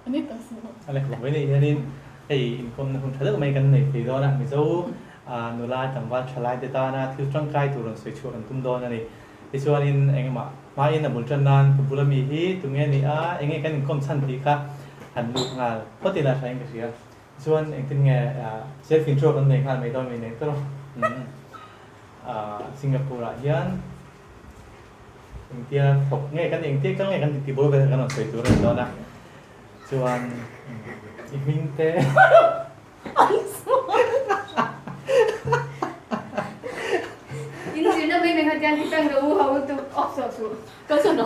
อันนี้ตัวสูงอะไรผมไม่ได้อันนี้ไอ้คนคนทะเลไม่กันในปีดอนะมิโซนุลาจังหวัดชลายเดต้านะที่ร่างกายตัวเราสวยชวนตุ้มดอนนี่ไอ้ส่วนนี้เองมาอินบุญจันนันกุบุลมีฮีตรงนี้นี่เองกันคอมสันติค่ะหันลูกงานเพราะตีน่าใช้กันเสียส่วนเองถึงไงเซฟฟินโทรกันในงานไม่ต้องมีเนี่ยตัวสิงคโปร์ยันเองเที่ยถกไงกันเองเที่ยก็ไงกันติดบุลไปกันหน่อยสวยตัวเราดอนนะส่วนอีกมิงเต้인수는 맨날 가지고 있다는 거 하고 또 없었어. 그래서 너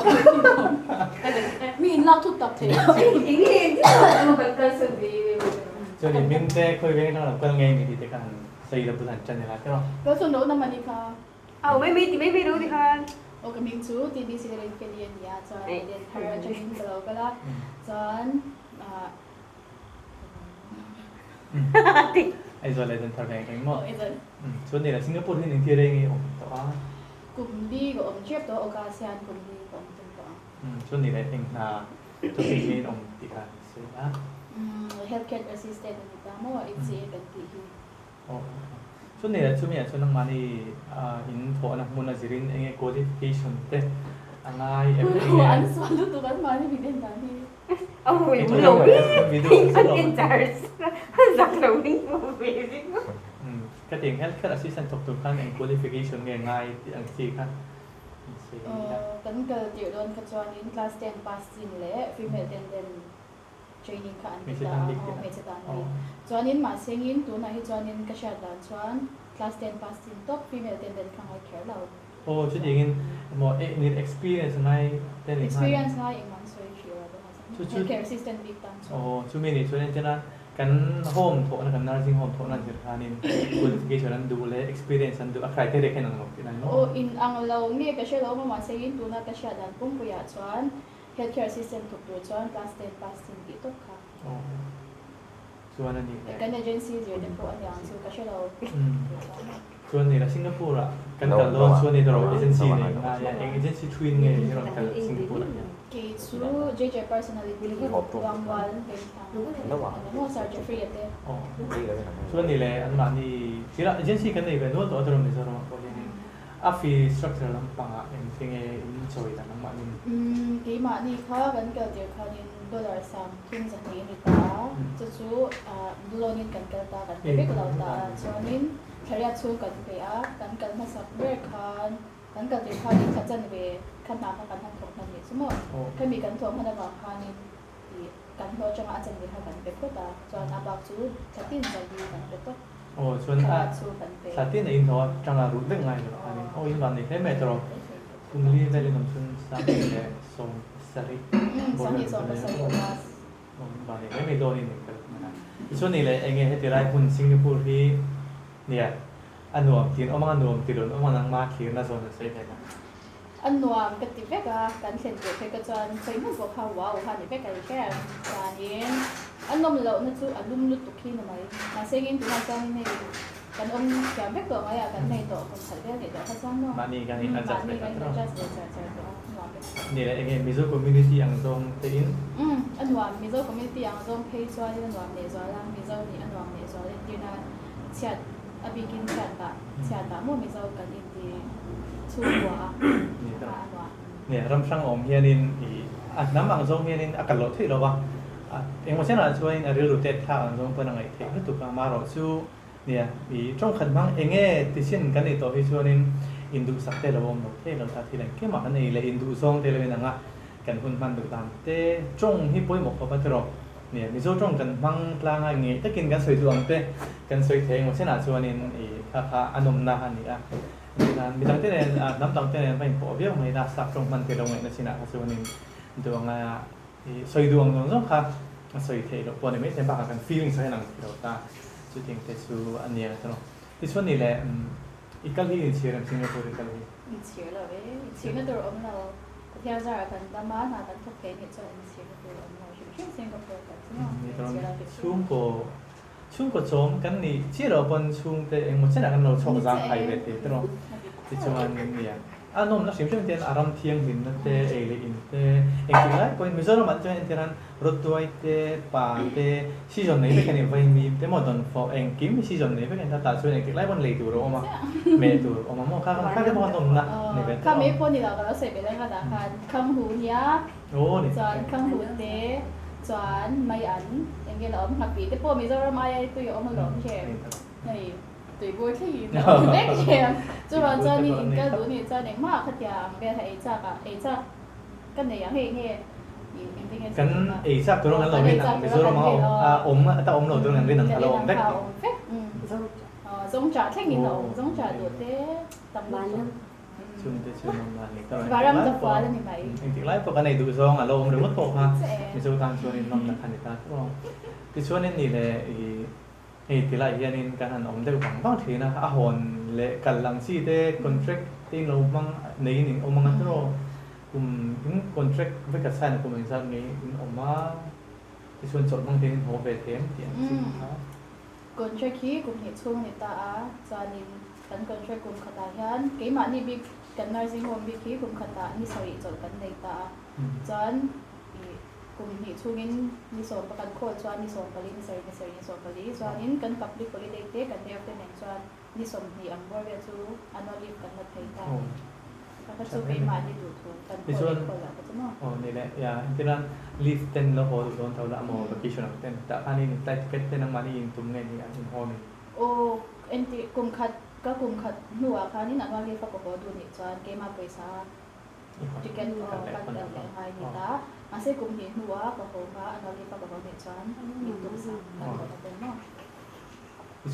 มีนักทุกตับเท 이게 진짜 뭐 가까이서 비. ส่วนอีกมิงเต้คุยกันแล้วก็ไงมีที่กันใส่ระบุทันจันนี่ละก็ 그래서 너 나만이 가 왜รู้ดิคะ โอเคมิงซูทีบีซีเรียนเรียนยาจอนเรียนทาราจนินเราก็ละจอนไอ้ส่วนอะไรจะทำอะไรกันมั้ง ไอ้จอน ส่วนนี้แหละสิงคโปร์ที่หนึ่งที่เรื่องนี้แต่ว่าก ลุ่มดีกับเชียบตัวโอกาสกลุ่มดีกับจังหวะส่วนนี้แหละเองตัวที่นี่ติดกันสินะ healthcare assistant นี่ตามว่าอีกสิ่งเป็นที่ส่วนนี้แหละช่วงนี้ช่วงนั้นมานี่อินโฟนะมุนอาจิรินเอง qualification เต้อะไรเอ็มเองอันสอนลูกตัวกันมาที่พี่เด่นตาที่ก็เอง healthcare assistant ตกตัวกันเอง qualification ง่ายๆอังซีกันกันเกิดอยู่โดนกระจายนี้ class 10 pass สินและ female attendant training ค่ะอันนี้ไม่ใช่ตอนนี้จอนี้มาเสียงยินตัวไหนจอนี้ก็เชื่อด่านชวน class 10 pass สิน top female attendant ข้างในแค่เราโอ้ชุดอย่างนี้หมอneed experience ไหมได้หรือไม่ experience ง่ายเองมันสวยชิวเลย healthcare assistant บิ๊กตันโอ้ชุดมีนี่ชุดนี้จะนั่นกันโฮมโถนะกัน nursing home โถนั่นจะทานิน qualification นั้นดูเลย experience นั้นดูใครที่ได้แค่นั้นหรอกที่นั่นเนาะโอ้อินอังเราเนี่ยก็เชื่อเรามาเสียงยินตัวนั้นก็เชื่อด่านปุ่มปุยชวน healthcare assistant ถูกตัวชวน class 10 pass สินบิ๊กตุ๊กค่ะส่วนนั้นนี่กัน agency อยู่ในพวกอันอย่างซึ่งก็เชื่อเราส่วนนี้ละสิงคโปร์อ่ะกันแต่ละส่วนนี้เรา agency เนี่ยอย่าง agency twin เนี่ยที่เรากันสิงคโปร์อ่ะกี่สู้ JJ personality วางวันเป็นทางแล้วว่าสารจะฟรีเด้ส่วนนี้แหละอันนั้นนี่ที่เรา agency กันเนี่ยเป็นว่าตัวเราไม่ใช่เราคนนี้fee structure ลำปังอ่ะเป็นสิ่งเองช่วยแต่น้ำมันกี่มานี่เขากันเกิดเดี๋ยวเขาเนี่ย$3ทุ่มจะนี้นี่ตาจะสู้บุลนินกันเกิดตากันเด็กเราตาส่วนนี้เทียบสู้กันไปกันกันมาสับเบรคกันกันเดี๋ยวเขาเนี่ยขัดจันไปขันน้ำกันทั้งของกันเนี่ยสมมติถ้ามีกันทวงพันธุ์บางเขาเนี่ยกันเขาจะมาอาจารย์ไปทำกันไปพูดตาส่วนอาบักสู้ชัดติ้นจะดีกันไปปุ๊บโอ้ส่วนชัดติ้นอินทอจังหวะรู้เรื่องไงหรออันนี้โอ้อินวันนี้ให้แม่ตรอคุณลีได้เรียนน้ำซุนสามเนี่ยส่งสริสามีส่งสริมาวันนี้ไม่โดนอีกหนึ่งกันนะส่วนนี้เลยเองให้ที่ไรคุณสิงคโปร์ที่เนี่ยอันนวมที่เอามาอันนวมที่โดนเอามานั่งมาคิวน่าสนใจไหมครับอันนวมกติเวกการเขียนตัวเพกจวนใส่หมวกกับเขาว้าวค่ะนี่เพกอะไรแค่การเย็นอันนวมเราเนี่ยคืออันลุ่มลุดตุกี้หน่อยมาเซ็งตัวจานนี่กันอมแก้มเพกตัวไงกันในตัวคนใส่เรื่องเดี๋ยวเขาจ้างเนาะมานี่กันนี่อาจจะเป็นกันจะนี่แหละเองมิโซคอมมูนิตี้อังซงเต็นอันนวมมิโซคอมมูนิตี้อังซงเพย์จวนอันนวมเนี่ยจวนแล้วมิโซนี่อันนวมเนี่ยจวนเลยที่น่าเชียดอบิกินเชียดตามั่วมิโซกันอินดีชัวร์เนี่ยรำช่างอมเฮียนินน้ำอังซงเฮียนินอากาศลดที่เราว่าเองว่าเช่นอะไรช่วยเรื่องรูเต็ดท่าอังซงเป็นอะไรเทคนิคตุกมาเราสู้เนี่ยมีช่องขันบ้างเองติเช่นกันในตัวที่ช่วยนินอินดูสักเตลวงเราเทเราทัดที่ไหนแค่มาอันนี้เลยอินดูซองเตลเป็นยังไงกันคุณมันดูตามเตช่องที่ป่วยหมกเขาพัฒนาเนี่ยมีช่องกันบ้างกลางอะไรเงี้ยถ้ากินกันสวยดวงเตกันสวยเทงว่าเช่นอะไรช่วยนินค่าอนุมนาฮันนี่มีตั้งแต่น้ำตั้งแต่ไปพบเยอะไม่ได้สับตรงมันเป็นตรงไหนนะสินะส่วนนี้ดวงสวยดวงตรงค่ะสวยเท่เราปนไม่ใช่ปากกัน feeling สวยหนังเราตาสุดที่แต่สุดอันนี้ตรงที่ส่วนนี้แหละอีกที่เชียร์สิงคโปร์อีกที่เชียร์เลยเชียร์นั่นตัวเราที่อาจารย์กันตามมาหน้ากันทุกเพลงเห็นจะเชียร์ตัวเราชื่อสิงคโปร์กันใช่ไหมช่วงก็ชมกันนี่ที่เราเป็นช่วงแต่เองมันเช่นกันเราชอบสร้างไอเวทีตรงที่ชวนเนี่ย นมนักสิมช่วยเตียนอารมณ์เที่ยงหินนั่นเตเอลิอินเตเองที่ไรพอมิโซรมันจะเห็นเตียนรถด้วยเตป่าเตซีซันไหนเป็นยังไงมีเตมอดอนฟอเองกิมซีซันไหนเป็นยังถ้าช่วยเองที่ไรวันเลยตัวเราออกมาเมตัวออกมาโม่ข้าจะบอกนมนะนี่เป็น ข้ามีพวกนี้เราก็เสร็จไปแล้วค่ะนะคะคำหูยา โอ้นี่ จอนคำหูเตจอนไม่อันอย่างเงี้ยเราอมหักปีแต่พวกมิโซรามาตุยอมมาหลงแฉนี่ตุยบัวที่เล็กแฉจุดว่าจอนนี่อิงก็รู้นี่จอนเองมากขยามเบียร์ไทยจักอ่ะไอจักกันเนี่ยอย่างเฮ้ยกันเอซักตัวนั้นเราเล่นหนังมิโซรมาอมแต่อมเราตัวนั้นเล่นหนังเราอมได้ giống giống trà thích nhìn đầu giống trà đuổi thế tầm bán lắm ชุนเตชุนมันนี่ก็ và răm tập quá lên thì mày จริงๆแล้วพวกกันในดูซองอ่ะเราหรือว่าโตฮะมีส่วนการชวนน้องนักขันตาก็ที่ชวนนี่เลยที่ไรยันนินการหันอมได้หวังบางทีนะอาหอนเลยกันลังซีเต้คอนแทรคที่เราบังในนี่อมมันตัวกลุ่มคอนแทรคไม่กัดใส่ในกลุ่มอินซันนี้อมมาที่ชวนจดบางทีหัวเบทเทมเตียงซิครับ còn chơi khí cũng hiện chung người ta cho nên cần còn chơi cùng khát hiện cái mà đi bị cần nói riêng hôm bị khí cùng khát ni sợi rồi cần người ta cho nên cùng hiện chung ni sợiประกันโคตรcho ni sợi cái ni sợi cái cho nên cần cặp đi cái đấy thế cần đeo cái này cho ni sợi thì ăn bữa về chú ăn nó đi cần là thấy taก็จะไปมาที่ดูทุนกันคนละก็จะมั้งอ๋อนี่แหละอย่าที่นั่นลิฟต์เต้นแล้วพอโดนเท่าละโมกับกิชนักเต้นแต่อันนี้แต่เต้นน้ำมันนี่ตุ้มเงี้ยนี่อันนี้พอนี่โอ้เอ็นที่กลุ่มขัดก็กลุ่มขัดหัวค่ะนี่นักว่าเรียกเขาบอกดูนี่จานเกมมาไปซะที่แกนกันแต่ไฮนี่ตามาเสกลุ่มหินหัวก็โหค่ะอันนั้นเรียกเขาบอกนี่จานมีตุ้มสังกันก็เป็นเนาะ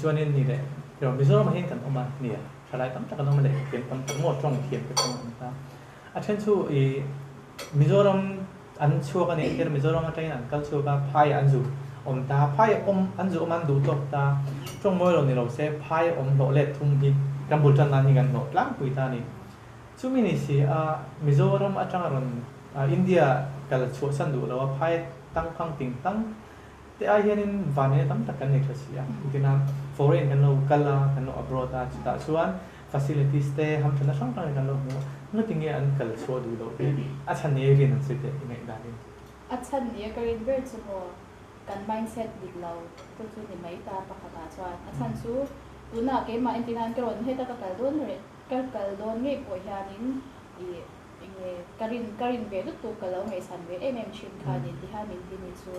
ช่วงนี้นี่แหละเดี๋ยวมิโซะมาเห็นกันออกมาเนี่ยชายตั้มจากกันต้องมาเด็กเขียนตั้มจากหมดตรงเขียนไปตรงนั้นอาเช่นชูมิโซะอันชัวกันเนี่ยที่มิโซะมาใช้นั่นก็ชัวกับพายอันจูอมตาพายอมอันจูมันดูตกตาช่วงเมื่อเราเนี่ยเราเซฟพายอมโหเล็ดทุ่งที่กัมพูชานั่นนี่กันโหล้างปุยตานี่ช่วงนี้สิมิโซะมาจังรันอินเดียกับชัวสันดูแล้วว่าพายตั้งข้างติงตั้งแต่อาเฮียนินวันนี้ตั้มตะกันเนี่ยก็เสียที่นั่น foreign กันเรากัลลากันเรา abroad อาจจะส่วน facilities เตะทำชนะช่องทางกันเราเมื่อถึงเงี้ยอันกัลชัวดูเราอาจารย์เนี่ยเรียนหนังสือเตะยังไงได้อาจารย์เนี่ยก็เรียนเรื่องชั่วโมงการ mindset ดิเราตัวชุดนี่ไม่ตาปะขดาชวนอาจารย์สู้ดูหน้าเกมมาอินทินันก็ร้อนให้ตะกัลโดนเลยกัลโดนเงี้ยป่วยยานินการินเบดุตุกัลเราไงสันเวชิมคานินที่ห้านินที่นี่สู้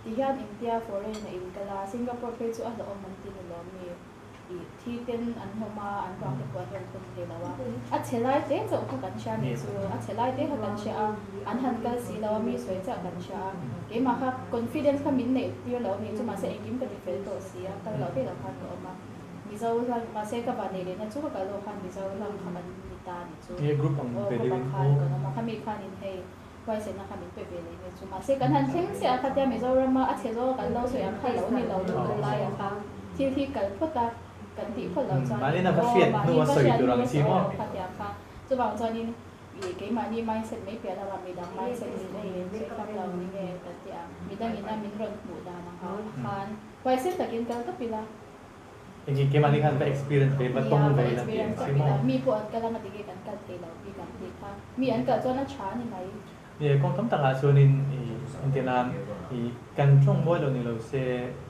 ที่ฮันอินเดียฟอเรนในอินกาลาสิงคโปร์เพจอันละอมันตินลอมีที่เต็นอันหัวมาอันกลางที่กว่าเป็นคนเดียวว่าอัจฉริยะเต้จะอุปกันชามีส่วนอัจฉริยะเต้กันชาอันหันกันสีเรามีสวยจากกันชาเกี่ยมาค่ะ confidence ขมิ้นเนี่ยที่เรามีจะมาเสียยิ้มกันที่เฟลตัวเสียกันเราที่เราคันออกมามีเจ้าเรามาเสียกับวันนี้เลยนะช่วงกับเราคันมีเจ้าเราคันมีตาเนี่ยช่วงกรุ๊ปของเป็นดิวินโอมาค่ะมีคันอินเทไว้เสร็จนะคะมีเปเปเลยเนี่ยจุมาเสกันทันเช่นเสียค่ะที่มีเจ้าเรามาอัจฉริยะกันเราสวยอันคันเรานี่เราดูกันไล่ค่ะที่กันพุทธกันที่คนเราจะมาเล่นน้ำพัชเฟียดนัวสวยดูรังสีมั้งค่ะที่ค่ะจุบางจอนี่เกี่ยมานี่ไม่เสร็จไม่เปลี่ยนแล้วมีดังไม่เสร็จนี่เลยใช้คำเรานี่ไงแต่ที่มีดังนี้นะมีเรื่องหมู่ดานะคะคันไว้เสร็จแต่กินกันก็ปีละจริงๆเกมอันนี้คันไป experience ไปมาตรงไปแล้วสิมั้งมีพวกอันกำลังมาตีกันกันเตะเราปีกันตีค่ะมีอันเกิดจนนั้นช้านี่ไหมเนี่ยกองทัพต่างชาตินี่อินเดียนกันช่วงบ่อยเราเนี่ยเราเซ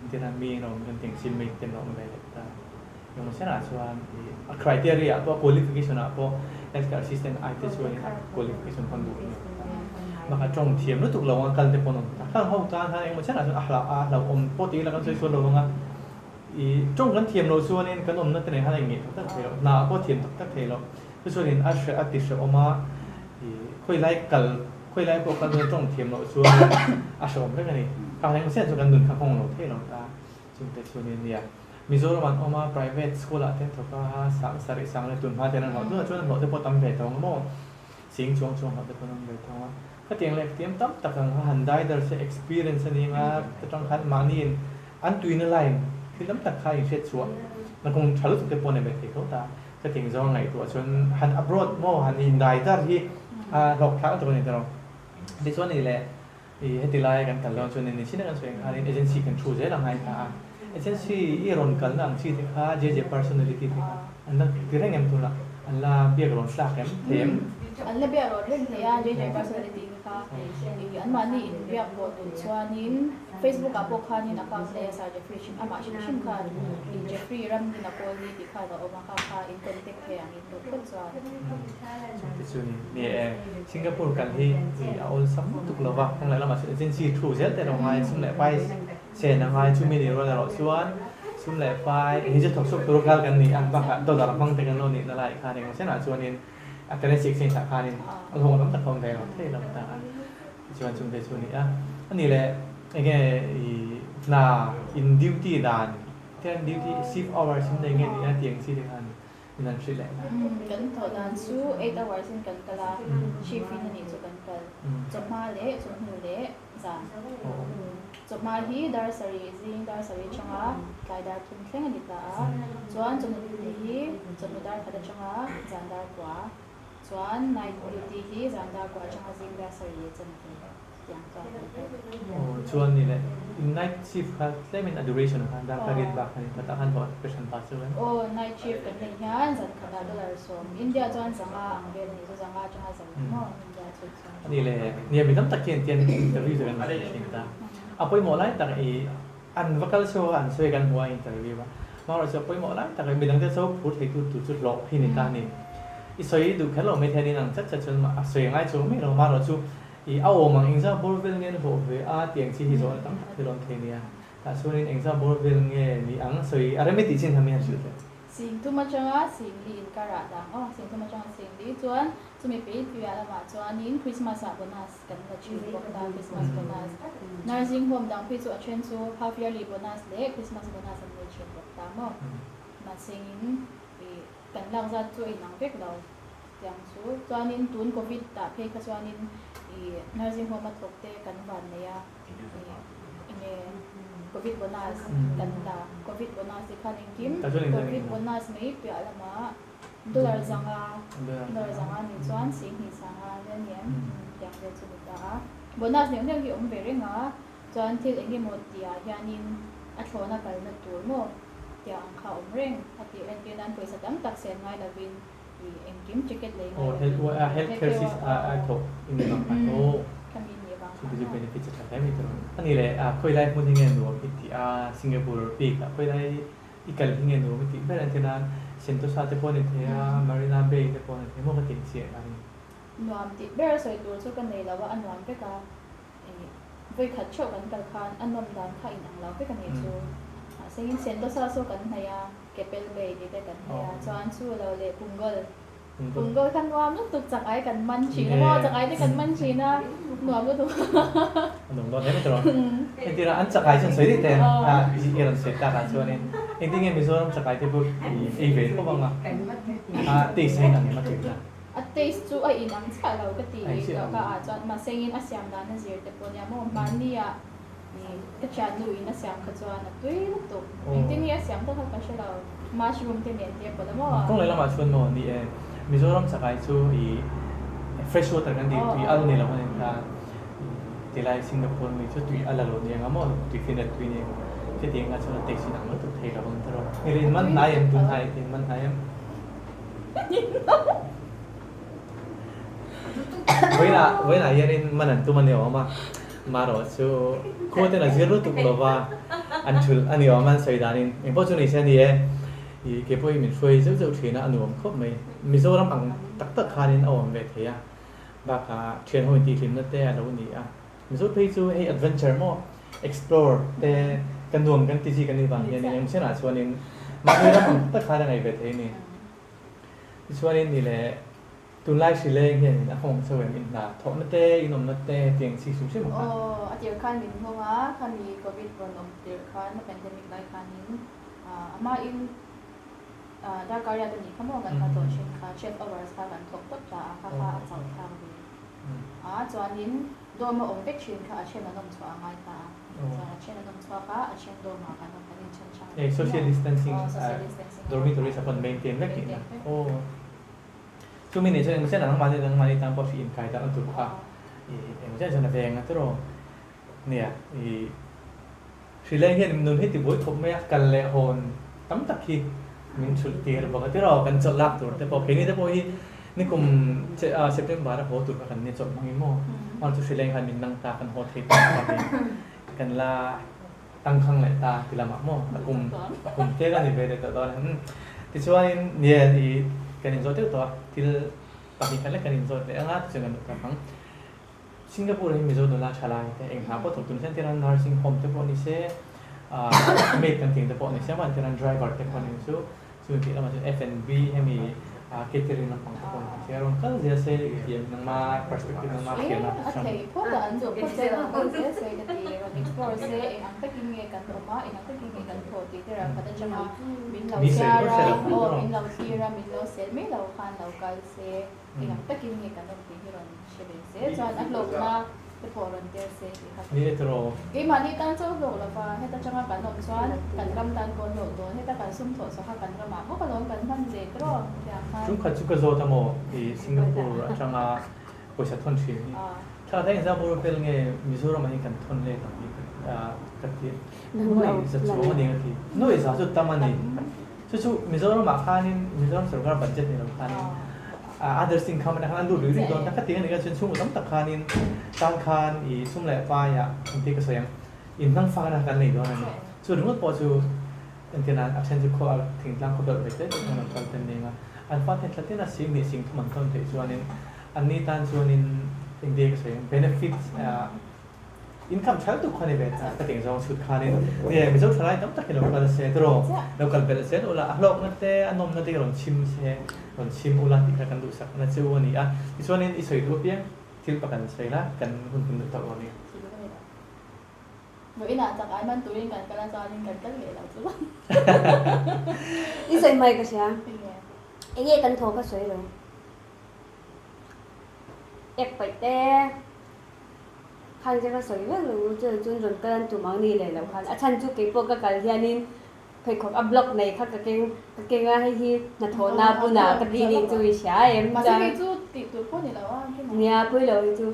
อินเดียนมีเราเป็นถึงซิมมิเต็มเราไม่ได้แต่ยังไม่ใช่นะส่วน criteria พวก qualification พวก healthcare assistant ไอทีส่วน qualification คนดูเนี่ยมาค่ะจงเทียมรู้ถูกเรากันแต่คนนั้นถ้าเขาการทางเองไม่ใช่นะส่วนเราอมปกติแล้วกันส่วนเราว่าจงกันเทียมเราส่วนนี้กันอมนั่นแต่ไหนอะไรอย่างเงี้ยตั้งแต่เราหน้าก็เทียมตั้งแต่เราส่วนนี้อาชีพอาชีพออกมาคุยไล่กันคุยไล่พวกกันจงเทียมเราส่วนอาชีพเรื่องนี้การทำเส้นส่วนกันดุนข้างของเราที่เราได้จึงเป็นส่วนนี้เนี่ยมิโซะมันออกมา private school อะเต็มทุกข้าสาริสังเลยตุนพาเจนันเขาด้วยช่วยเราจะพอทำแบบทองโม่สิงช่วงเขาจะพอทำแบบทองก็เตียงเล็กเตียงตั้มตะกังหันได้เดอร์เซ experience นี่มาจะต้องหันมานี่อันตุยนั่นไลน์คือตั้มตะไคร้เช็ดชัวมันคงทะลุถึงปนในแบบที่เขาตาก็เตียงจองไงตัวชนหัน abroad โม่หันอินได้ตาที่หลอกท้าตัวนี้จะเราในส่วนนี้แหละให้ติไลกันกันแล้วชนในชิ้นนั้นส่วนอันนี้เอเจนซี่กันชูใจหลังไงตาเอเจนซี่อีรอนกันหลังที่ที่ข้าเจpersonality ที่ข้าอันนั้นคือเรื่องเงินตัวละ อันลาเบียกลงสักเข็ม อันเบียร์รถเล่นเทียเจ personality ค่ะอันมานี่เบียร์บทชวนนิน Facebook กับพวกเขานี่นักการเล่นสายเจฟฟรีย์ชิมอามาชิมค่ะเจฟฟรีย์รัมนี่นักการเล่นที่ค่ะเราเอามาค่ะอินคอนแทคเทียงอินตัวก็ชวน ที่สุดนี่สิงคโปร์กันที่เอาสมมติเราว่าทั้งหลายเรามาเซ็นซีทรูเซ็ตแต่เราไม่สุ่มแหล่ไปเซ็นอะไรชุ่มไม่ดีเราเราชวนสุ่มแหล่ไปนี่จะถูกสุกตัวกันกันนี่บ้างตัวเราฟังแต่กันโน่นนี่อะไรค่ะเนี่ยเช่นชวนนี่อาจจะได้สิ่งสำคัญนี่เราคงต้องตัดความใจเราเท่เราต่างชวนชุ่มเทชวนนี่อันนี้แหละไอ้แกน่า in duty ด่านแทน duty shift hour ชิมได้ไงนี่เตียงซีที่กันนั่นสิแหละ กันถอดดันสู้8 hours กันกะลาชีฟินนี่จุกันกะจบมาเละจบหูเละจานจบมาฮีดาร์สรีซิงดาร์สรีจังอ่ะกายดาร์ทุ่งเท่งนิตาจวนจบหูฮีจบหูดาร์ขัดจังอ่ะจานดาร์กว่าจวนไนท์ดิวตี้ฮีจานดาร์กว่าจังอ่ะซิงดาร์สรีจังฮีอย่างจวนชวนนี่แหละ in night shift ค่ะได้เป็น duration ค่ะดาร์กเรียนบักนี่พัฒนาบอดเป็นชั้น pass เลย โอ้ night shift กันเป็นงานจันขนาด$สมอินเดียจวนจังอ่ะอังเกฤษนี่จังอ่ะจังอ่ะจังอ่ะอินเดียจุดจังนี่แหละเนี่ยมีน้ำตะเกียนเตียน interview กันมาจริงๆนะเอาไปหมดเลยแต่ไอ้อันวัคซีนอันช่วยกันหัว interview ว่ามาเราจะไปหมดเลยแต่ไอ้มีตั้งแต่เขาพูดให้จุดหลอกที่นี่ตานี่อีสวยดูแค่เราไม่แทนนี่นั่งจัดจนมาสวยง่ายจนไม่เรามาเราจูอีเอาออกมาเองซะบริเวณเงี้ยหัวเวอเตียงที่ที่เราตั้งที่เราเทียนเนี่ยแต่ส่วนนี้เองซะบริเวณเงี้ยมีอังสวยอะไรไม่ติดชินทำยังไงจุดเลยสิ่งที่มาจังอ่ะสิ่งลีนการะดังสิ่งที่มาจังสิ่งลีจวนจะมีปีที่อะไรมาจวนนี้คริสต์มาสโบนัสกันก็ชื่อบอกได้คริสต์มาสโบนัสnursing home ดังพี่จวนเช่นซู half yearly bonus เล็กคริสต์มาสโบนัสอันนี้ชื่อบอกได้มั้งมาสิ่งกันหลังจากช่วยนังเด็กเราอย่างซูจวนนี้ตุนโควิดแต่เพื่อจวนนี้nursing home มาตกเตะกันวันเนี่ยเนี่ยCOVID bonus kan da COVID bonus di kan ingkim COVID bonus mai pya lama dollar zanga ni chuan sing hi sanga le niam yang de chu ta bonus ne ne ki om bere nga chuan thil engi mo tia hianin a thona kal na tur mo tia ang kha om reng ati en ke dan poisa dam tak sen ngai la win i engkim ticket le ngai health care system a thok in the no kami ni bang ที่จะ benefit จากได้ไม่ตรงอันนี้แหละคุยได้พูดที่เงินดูพิธีสิงคโปร์ปีกคุยได้อีกการที่เงินดูพิธีเพื่อนที่นั้นเซนโตซาเตปอนเทียมารีนาเบย์เตปอนเทียมันก็ติดเสียอะไรนวมติดเบอร์สวยตัวชุกันในแล้วว่าอันนวมไปกับไปขัดโชกันกันคานอันนวมดันข้าอินอังเราไปกันในชูเซนโตซาสู้กันในเก็บเป็นเบย์ดีได้กันในจวนสู้เราเลยปุงกอkan wam nó tụcจากไอ้กันมันชีนะว่าจากไอ้ที่กันมันชีนะหนูก็ถูกหนุ่มตอนนี้ไม่ตรงเอ็นที่เราอันจากไอ้ฉันสวยดีแต่อีเอรันเสร็จจากการชวนนี่เอ็นที่เงี้ยมีส่วนจากไอ้ที่พูดอีเวนต์ก็บ้างตีเซ็งอันนี้มาถึงนะเตสจูไอ้อินังจากเราก็ตีเราก็อาจจะมาเซ็งอินอาเซียนด้านนั้นเสียแต่ปนยามองมันนี่อ่ะนี่ก็จะดูอินอาเซียนขจรนะตุ้ยลูกตุกอินที่นี่อาเซียนต้องทำกันใช่เรามาชมที่เนี่ยเดียวปนแล้วมั้งก็เลยเรามาชวนโน่นนี่เองมิโซรัมสกายชูอีเฟรชวอเตอร์กันดีตุยอัลนี่เราเนี่ยค่ะที่ไลสิงคโปร์มีชุดตุยอัลละโลเนี่ยงั้นมั้งตุยฟินเน็ตตุยเนี่ยที่เดียงกันชนเต็กสินังมันตุยเทเราบังตลอดนี่เรียนมันนายตุนไทยเรียนมันไทยเวลาเรียนมันนั่นตัวมันเนี่ยมาหรอชูโคตรน่าจะรู้ตุกเราว่าอันนี้ว่ามันสวยดานินเองพอช่วงนี้เช่นนี้อีเก็บไว้มีช่วยเจ้าเทียนอันนู้นครบไหมมิโซรัมอังตักคานินเอาเวทีอ่ะบักเทียนหัวตีคลิมนั่นแต่เราวันนี้อ่ะมิโซพี่จูให้ adventure มั่ว explore แต่กันรวมกันตีจีกันนี่บางอย่างอย่างเช่นอ่ะชวนนินมาให้รับตักคาในเวทีนี่ชวนนินนี่แหละตุนไล่สิเล่งเห็นอ่ะของเสวยมินดาทอนนั่นแต่อินนมนั่นแต่เตียงสีสูงใช่ไหมครับอาเดียวกันมินหัวคันมีโควิดบนอมเดียวกันมาเป็นเดมิกไลคันนี้มาอินได้การยาตัวนี้เขาบอกกันมาตัวเช่นค่ะเช่นเอาไว้สกัดถกตัดจากค่ะค่ะสองทางดีจวนนี้โดนมาองค์เด็กเช่นค่ะเช่นน้ำชัวง่ายตาเช่นน้ำชัวค่ะเช่นโดนมากันน้ำกันเช่นช่างsocial distancing dormitory สักคนเมนเทนไม่กินนะโอ้ช่วงนี้เช่นน้ำมันตามพอสีอินไก่ตามตุกค่ะเช่นฉันแพงนะทุกคนเนี่ยสิเล่งเห็นนุ่นให้ติดบุญทบไม่กันเลยโหนตั้มตะกี้ min chulti er baga tero kan cholak tur te po pheni te po hi ni kum September ra ho tur kan ni chol mangi mo on chu sileng han min nang ta kan ho the kan la tăng khang lại ta thì làm mo kum te ga ni ve de to ti chuan ni ni kan in zo te to til paki kan la kan in zo te anga chungan ka phang Singapore hi mizo dola chala te eng ha po thok tun sen teran nursing home te po ni se maid kan ting te po ni se man teran driver te po ni su ti la ma F&B hemi catering na pang po ni se ron kal dia se yem nang ma perspective nang ma kian na okay po da an zo po se na po se ke ti ron explore se ang taking nge kan roma ang taking nge kan po ti te ra ka ta chama min lau sara o min lau sira min lau sel me lau khan lau kal se ang taking nge kan ti ron shebe se chuan a lok na te po ron te se ni tro ke ma ni kan cho lo la fa heta changa kan nom chuan kan ram dan kon lo do heta kan sum tho so ha kan rama mo ka lon kan man je tro ya khan chung kha chu ka zo ta mo i Singapore atanga poisa thon thi ni tha ta example pel nge Mizoram hi kan thon le ka ti noi za chu ni ti noi za chu tamani chu Mizoram ma khanin Mizoram sarkar budget ni ram khanin others income na kan du ri don ta ka ti ni ka chen chung tam ta khanin tan khan i sum le pa ya ti ka sayang in nang fa na kan nei don ni chu ringot po chu antina absent ko thing lang ko dor bete kan kan ten ni ma an fa ten tlatina sing ni sing man kon te chuanin an ni tan chuanin inde ka sayang benefits income chal tu khane be ta ting jong sut khanin ni mi zo thlai tam ta kilo ka se tro local bel se ola ahlok na te anom na te ron chim se ron chim ula ti ka kan du sak na chu ani a ti chuanin i soi du piang til pa kan sei la kan hun kun ta ro ni Bởi ina tak ai man tuin kan kala sa ning kan kan le la chu. Đi xây mày cái gì? Anh nghe tận thổ cái suy rồi. Ép phải te. Khăn cho cái suy với lu chun chun kan tu mang ni le la khan. A chan chu ke po ka kal hianin phai khok a block nei kha ka ke nga hi na tho na bu na ka di ni chu sha em Mà cha. sẽ chu ti tu po ni la wa ke ma. Nia pui lo chu.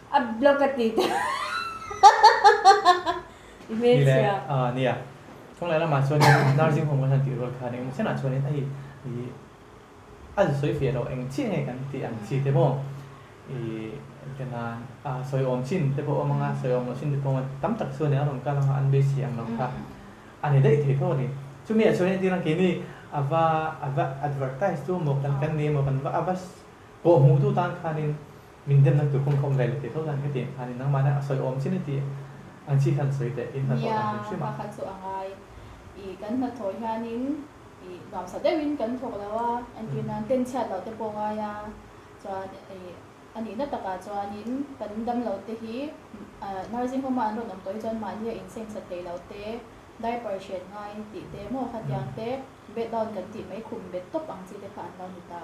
A block ka ti. ni le ni ya chung lai la ma chuan nursing home kan ti ro khanin mo sena chuanin ai i al soi fe ro eng chi he kan ti an chi te mo i kana soi om chin te po manga soi om chin te po tam tak chuan ne ron ka la an be si ang no kha ani dei the tho ni chu mi chuan ti lang ke ni ava advertise tu mo kan ni mo kan va avas ko mu tu tan khanin min dem nak tu khom lai le te tho kan ke ti khanin nang ma na soi om chin ti ang chi kan soi te in na to kan chi ma Ka khat chu angai I kan na thoi hanin I nam sa de win kan thok la wa an tin nan ten chat lo te po nga ya chuan ani na taka chuanin kan dam lo te hi nursing home an ro nam toi chuan ma hi in seng sa te lo te diaper shed ngai ti te mo khat yang te bed down kan ti mai khum bed top ang chi te khan lo ni ta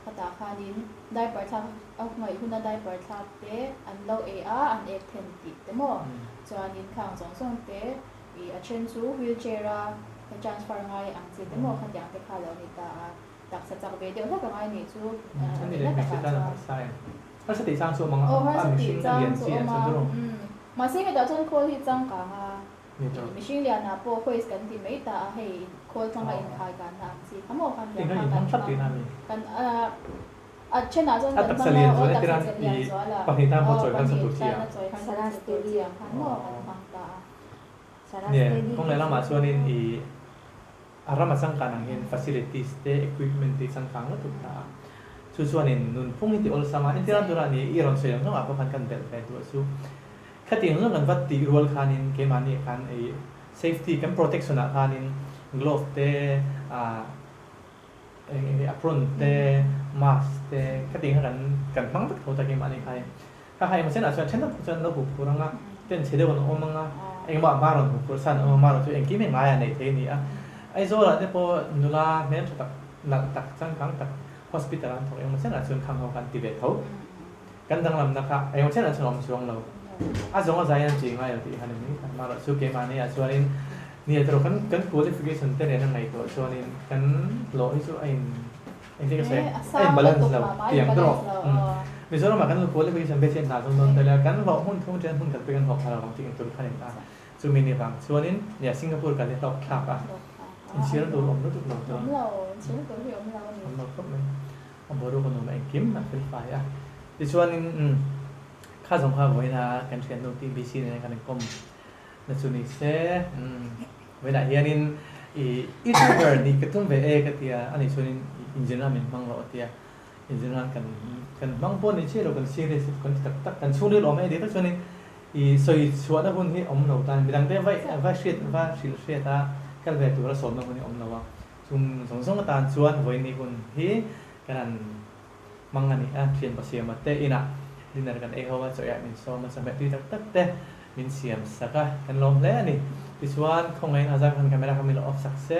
khata khanin diaper thak au ngai huna diaper thak te an lo an ek then ti te mo chuanin khang song song te I a chen chu wheelchair a transfer ngai ang chi te mo khat yang te kha lo ni ta tak sa chak be de la ka ngai ni chu ani le mi ta na sai har sa ti sang chu mga machine machine na lian chi an chu ro ma se ga chon khol hi chang ka ha ni to machine lian na po khois kan ti mai ta hei khol chang ga in khai kan na chi khamo kan ti ga in tham sap ti na mi kan a chen na chon tak salian zo le tiran I pakita po choi kan sa tu tia saras te dia khamo kan ta ne kong le la ma chuanin I arama sang kanang hin facilities te equipment te sang kang la tu ta chu chuanin nun phung ti ol sama in tiran dura ni I ron soyang no apa kan bel pe tu su khating no kan vat ti rual khanin ke mani kan safety kan protection a khanin glove te apron te mask te khating kan mang tak thota ke mani khai ka hai ma sen a chen na chen no bu puranga ten chede won omanga eng ma maron bu san maron tu eng ki me ngai nei the ni a ai zo la te po nula men tak nak tak chang kang tak hospital an thok eng ma sen a chun khang ho kan ti be tho kan dang lam na kha eng ma sen a chon chuang lo a zong a zai an chi ngai ti han ni ma ro su ke ma ni a chuanin ni tro kan qualification te ne na ngai to chuanin kan lo I chu ai te ka se ai balance lo tiang tro mi zo ma kan qualification be chen na zong don te la kan lo hun thung chen hun kan pe kan ho kha lo ti tur khan ta chu mi ni bang chuanin ya Singapore kan le tok thak a in sira do lom do lom to ấm lầu chỉ là tuổi ấm lầu này om lo khop men om boru ko no mai kim na free fire ti chuan in kha song kha voina kan thian no ti bc ne kan kom na chu ni se voina hianin YouTuber ni ketum ve e katia ani chuanin engineer min mang lo tia engineer kan mang pon ni che ro kan series kan tak kan chuni lo mai de ta chuanin soi chuan a hun hi om lo tan bilang te vai shit va shil sheta kal ve tu ra som na hun om lo wa chung song tan chuan voi ni hun hi kan mangani a thian pa siam te ina dinner kan e hawa so ya min so ma sa me ti tak te min siam saka kan lom le ani ti chuan khong ngai azam kan camera kan mi lo off sak se